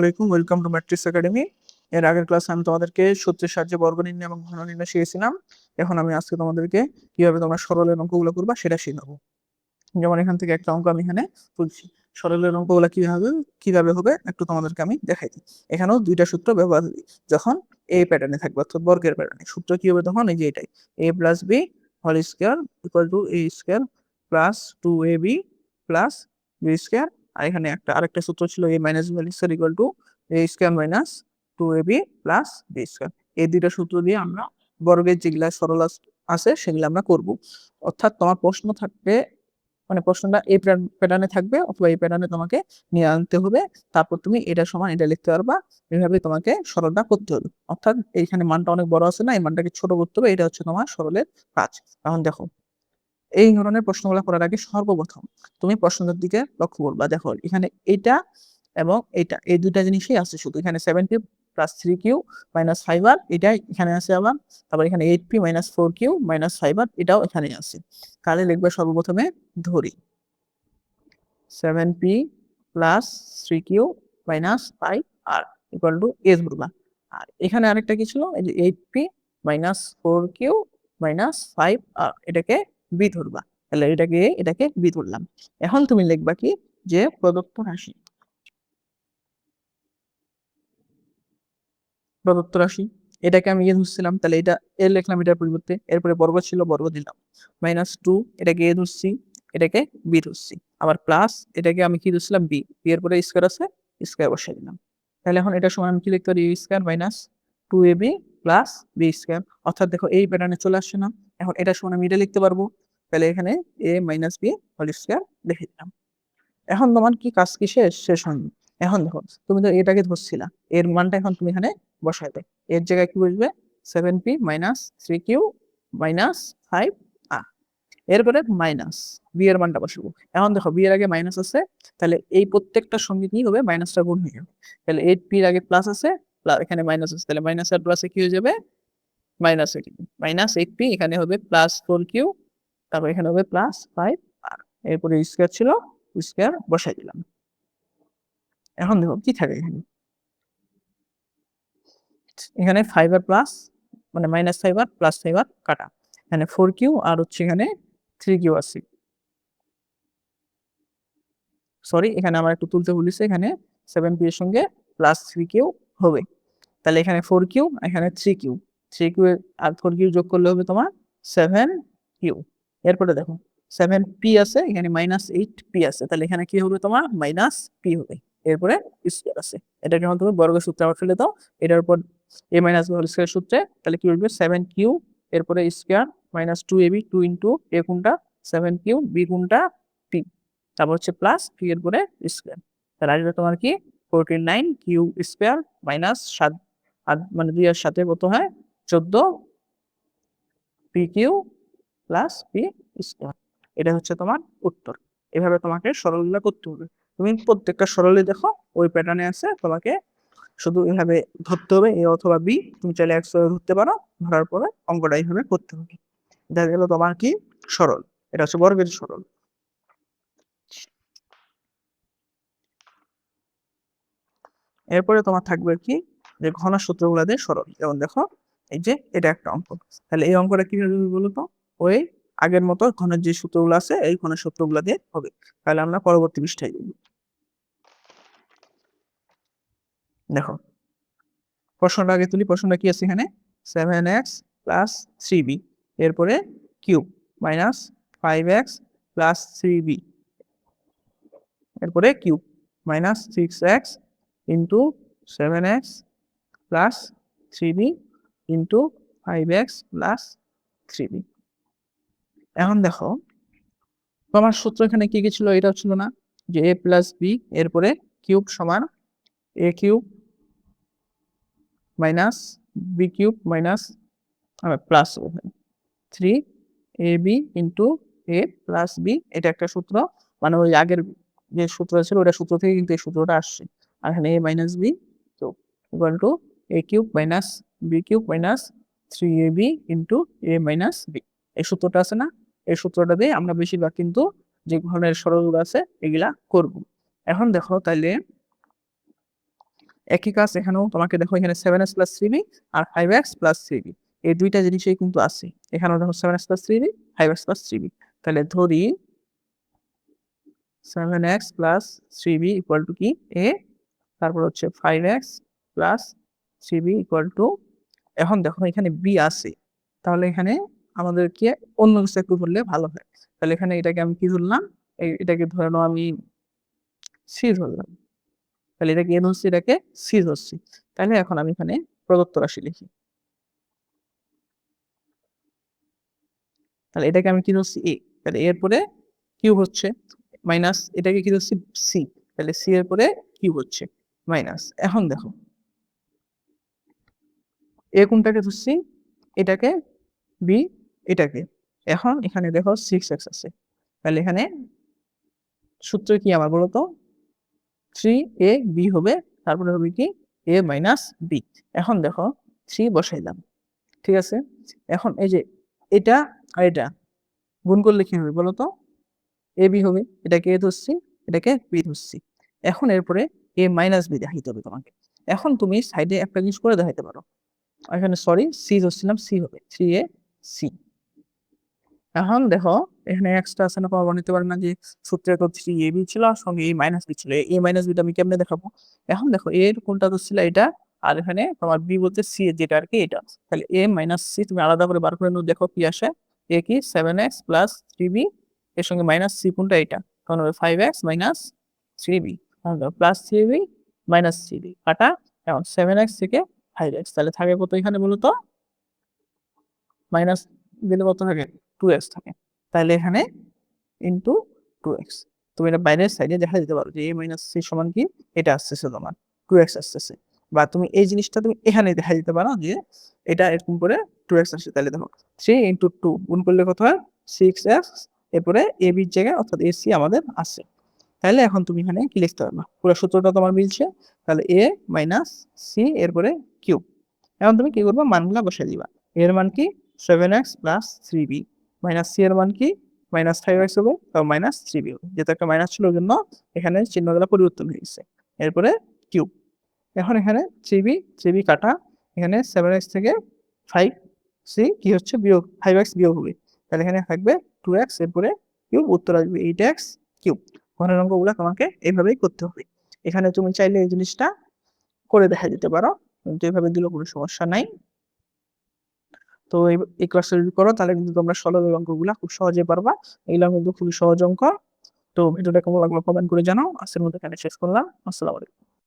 আলাইকুম, welcome to matrix academy. এর আগের ক্লাসে আমি তোমাদেরকে সূত্রের সাহায্যে বর্গ নির্ণয় এবং ঘন নির্ণয় শিখেছিলাম। এখন আমি আজকে তোমাদেরকে কিভাবে তোমরা সরলের অঙ্কগুলো করবা সেটা শেখাবো। যেমন এখান থেকে একটা অঙ্ক আমি এখানে তুলছি। সরলের অঙ্কগুলো কিভাবে হবে একটু তোমাদেরকে আমি দেখাই দিই। এখানেও দুইটা সূত্র ব্যবহার করি। যখন এই প্যাটার্নে থাকবে অর্থাৎ বর্গের প্যাটার্নে, সূত্র কি হবে তখন? এই যে এটাই, a plus B whole square equal to a square plus 2ab plus B square. আর এখানে আরেকটা সূত্র ছিল a minus B square equal to a square minus 2ab plus B square. এই দুইটা সূত্র দিয়ে আমরা বর্গের যেগুলা সরল আছে সেগুলো আমরা করব। অর্থাৎ তোমার প্রশ্ন থাকবে, মানে প্রশ্নটা এই প্যাটার্নে থাকবে অথবা এই প্যাটার্নে তোমাকে নিয়ে আনতে হবে, তারপর তুমি এটা সমান এটা লিখতে পারবা। এভাবে তোমাকে সরলটা করতে হবে। অর্থাৎ এইখানে মানটা অনেক বড় আছে না, এই মানটাকে ছোট করতে হবে। এটা হচ্ছে তোমার সরলের কাজ। এখন দেখো, এই ধরনের প্রশ্নগুলো করার আগে সর্বপ্রথম তুমি প্রশ্নটার দিকে লক্ষ্য করবা। দেখো এখানে এইটা এবং এইটা, এই দুইটা জিনিসই আছে শুধু। এখানে 7p plus 3q minus 5r এটা এখানে আছে আবার। তারপর এখানে 8p minus 4q minus 5r এটাও এখানে আছে। তাহলে লিখবে সর্বপ্রথমে ধরি 7p plus 3q minus 5r equal to a ধরবা। আর এখানে আরেকটা কি ছিল? এই যে 8p minus 4q minus 5r এটাকে b ধরবা। তাহলে এটাকে b ধরলাম। এখন তুমি লিখবা কি, যে প্রদত্ত রাশি এটাকে আমি ধরছিলাম, তাহলে এটা এ লিখলাম এটার পরিবর্তে। এরপরে বর্গ ছিল, বর্গ দিলাম। মাইনাস 2 এটাকে এ ধরছি, এটাকে বি ধরছি। আবার প্লাস এটাকে আমি কি ধরছিলাম? বি। বি এর পরে স্কোয়ার আছে, স্কোয়ার বসাই দিলাম। তাহলে এখন এটা সমান আমি কি লিখতে পারি? A square minus 2ab plus B square. অর্থাৎ দেখো এই প্যাটার্নে চলে আসছে না। এখন এটা সমান আমি এটা লিখতে পারবো। তাহলে এখানে a minus B whole square লিখে দিলাম। এখন তোমার কি কাজ কি শেষ হয়নি। এখন দেখো, তুমি তো এটাকে ধরছিলা, এর মানটা এখন তুমি এখানে বসাইবে। এর জায়গায় কি বসবে? 7p minus 3q minus 5r। এরপরে মাইনাস বি এর মানটা বসাবো। এখন দেখো বি এর আগে মাইনাস আছে, তাহলে এই প্রত্যেকটার সঙ্গে কি হবে? মাইনাসটা গুণ হয়ে যাবে। তাহলে 8p এর আগে প্লাস আছে, এখানে মাইনাস আছে, তাহলে মাইনাস আর প্লাসে কি হয়ে যাবে? মাইনাস 8p মাইনাস 8p, এখানে হবে প্লাস 4q, তারপর এখানে হবে প্লাস 5r। এরপরে স্কোয়ার ছিল, স্কোয়ার বসাই দিলাম। এখন দেখো কি থাকে এখানে, এখানে 5r প্লাস মানে মাইনাস 5r প্লাস 5r কাটা। এখানে 4q আর হচ্ছে এখানে 3q আছে। সরি, এখানে আমার একটু তুলতে ভুলিছে, এখানে 7p এর সঙ্গে প্লাস 3q হবে। তাহলে এখানে 4q, এখানে 3q, 3q আর 4q যোগ করলে হবে তোমার 7q। এরপরে দেখো 7p আছে, এখানে মাইনাস 8p আছে, তাহলে এখানে কি হবে? তোমার মাইনাস p হবে। এরপরে স্কয়ার আছে, এটা যখন তুমি বর্গের সূত্রে আবার ফেলে দাও, এটার উপর a minus b whole square সূত্রে, তাহলে কি হবে? 7q এরপরে square minus 2ab, 2 into a কোনটা 7q, b কোনটা p, তারপর হচ্ছে প্লাস p এর পরে স্কয়ার। তাহলে আসবে তোমার কি 49q স্কয়ার মাইনাস 7 মানে 2 এর সাথে কত হয়? 14 pq প্লাস p স্কয়ার। এটা হচ্ছে তোমার উত্তর। এভাবে তোমাকে সরলগুলো করতে হবে। তুমি প্রত্যেকটা সরলই দেখো ওই প্যাটার্নে আছে, তোমাকে শুধু এভাবে ধরতে হবে, এ অথবা বি। তুমি চাইলে একশো ধরতে পারো, ধরার পরে অঙ্কটা এইভাবে করতে হবে। দেখা গেল তোমার কি সরল, এটা হচ্ছে বর্গের সরল। এরপরে তোমার থাকবে কি, যে ঘন সূত্রগুলো দিয়ে সরল। যেমন দেখো এই যে এটা একটা অঙ্ক, তাহলে এই অঙ্কটা কিভাবে হবে বলতো? ওই আগের মতো ঘনের যে সূত্রগুলো আছে এই ঘনের সূত্রগুলো দিয়ে হবে। তাহলে আমরা পরবর্তী পৃষ্ঠায় যাব। দেখো প্রশ্নটা আগে তুলি। প্রশ্নটা কি আছে এখানে? 7x প্লাস 3b এরপরে cube minus 5x plus 3b এরপরে cube minus 6x into 7x plus 3b into 5x plus 3b। এখন দেখো তোমার সূত্র এখানে কি কি ছিল? এটা ছিল না যে a প্লাস বি এরপরে কিউব সমান a cube minus B cube minus plus 3ab into a plus B. এটা একটা সূত্র, মানে ওই আগের যে সূত্র ছিল ওটা সূত্র থেকে কিন্তু এই সূত্রটা আসছে। আর এখানে a minus B equal to a cube minus B cube minus 3ab into a minus B. এই সূত্রটা আছে না, এই সূত্রটা দিয়ে আমরা বেশিরভাগ কিন্তু যে ধরনের সরলগুলো আছে এগুলা করব। এখন দেখো তাইলে একই কাজ এখানেও তোমাকে দেখো এখানে 7x + 3b আর 5x + 3b এই দুইটা জিনিসই কিন্তু আছে। এখানেও দেখো 7x + 3b 5x + 3b তাহলে ধরি 7x + 3b = কি a, তারপর হচ্ছে 5x + 3b = এখন দেখো এখানে b আছে, তাহলে এখানে আমাদেরকে অন্য কিছু একটু ধরলে ভালো হয়। তাহলে এখানে এটাকে আমি কি ধরলাম, এটাকে ধরে নাও আমি c ধরলাম। তাহলে এটাকে a ধরছি, এটাকে c ধরছি। তাহলে এখন আমি এখানে প্রদত্ত রাশি লিখি। তাহলে এটাকে আমি কি ধরছি a, তাহলে এর পরে কিউব হচ্ছে মাইনাস, এটাকে কি ধরছি c, তাহলে c এর পরে কিউব হচ্ছে মাইনাস। এখন দেখো a কোনটাকে ধরছি, এটাকে, b এটাকে। এখন এখানে দেখো 6x আছে, তাহলে এখানে সূত্র কি আমার বলো তো, 3ab হবে, তারপরে হবে কি a - b। এখন দেখো 3 বসাইলাম, ঠিক আছে। এখন এই যে এটা আর এটা গুণ করলে কি হবে বলো তো, ab হবে, এটাকে a ধরছি, এটাকে b ধরছি। এখন এরপরে a - b দেখাইতে হবে তোমাকে। এখন তুমি সাইডে একটা জিনিস করে দেখাইতে পারো, এখানে সরি c ধরছিলাম, c হবে 3ac। এখন দেখো এখানে এক্সট্রা আছে না, পাওয়া নিতে পারে না যে সূত্রে তো 3ab ছিল আর সঙ্গে a - b ছিল, a - b টা আমি কেমনে দেখাবো। এখন দেখো এর কোনটা তো ছিল এটা, আর এখানে তোমার b বলতে c যেটা আর কি এটা, তাহলে a - c তুমি আলাদা করে বার করে নাও, দেখো কি আসে। a কি 7x + 3b, এর সঙ্গে - c কোনটা এটা, তখন হবে 5x - 3b, তাহলে +3b - 3b কাটা। এখন 7x থেকে 5x, তাহলে থাকে কত এখানে বলো তো, মাইনাস দিলে কত থাকে 2x থাকে। তাহলে এখানে ইনটু 2x, তুমি এটা বাইরের সাইডে দেখা দিতে পারো যে a - c সমান কি এটা আসতেছে তোমার 2x আসতেছে, বা তুমি এই জিনিসটা তুমি এখানে দেখা দিতে পারো যে এটা এরকম করে 2x আসছে। তাহলে দেখো 3 × 2 গুণ করলে কত হয় 6x, এরপরে a b এর জায়গায় অর্থাৎ ac আমাদের আছে। তাহলে এখন তুমি এখানে কি লিখতে পারবা, পুরো সূত্রটা তোমার মিলছে। তাহলে a - c এরপরে কিউব। এখন তুমি কি করবা, মানগুলা বসাই দিবা। এর মান কি 7x + 3b, - c এর মান কি -5x হবে, -3b হবে, যেহেতু একটা মাইনাস ছিল ওই জন্য এখানে চিহ্নগুলো পরিবর্তন হয়ে গেছে। এরপরে কিউব। এখন এখানে 3b কাটা, এখানে 7x থেকে 5c কি হচ্ছে বিয়োগ, 5x বিয়োগ হবে, তাহলে এখানে থাকবে 2x, এরপরে কিউব, উত্তর আসবে 8x কিউব। ঘরের অঙ্কগুলো তোমাকে এইভাবেই করতে হবে। এখানে তুমি চাইলে এই জিনিসটা করে দেখা দিতে পারো, কিন্তু এভাবে দিলেও কোনো সমস্যা নাই। তো এই ক্লাসটা যদি করো তাহলে কিন্তু তোমরা সরল অঙ্কগুলা খুব সহজে পারবা। এগুলা কিন্তু খুবই সহজ অঙ্ক। তো ভিডিওটা কেমন লাগলো কমেন্ট করে জানাও। আজকের মতো এখানে শেষ করলাম। আসসালামু আলাইকুম।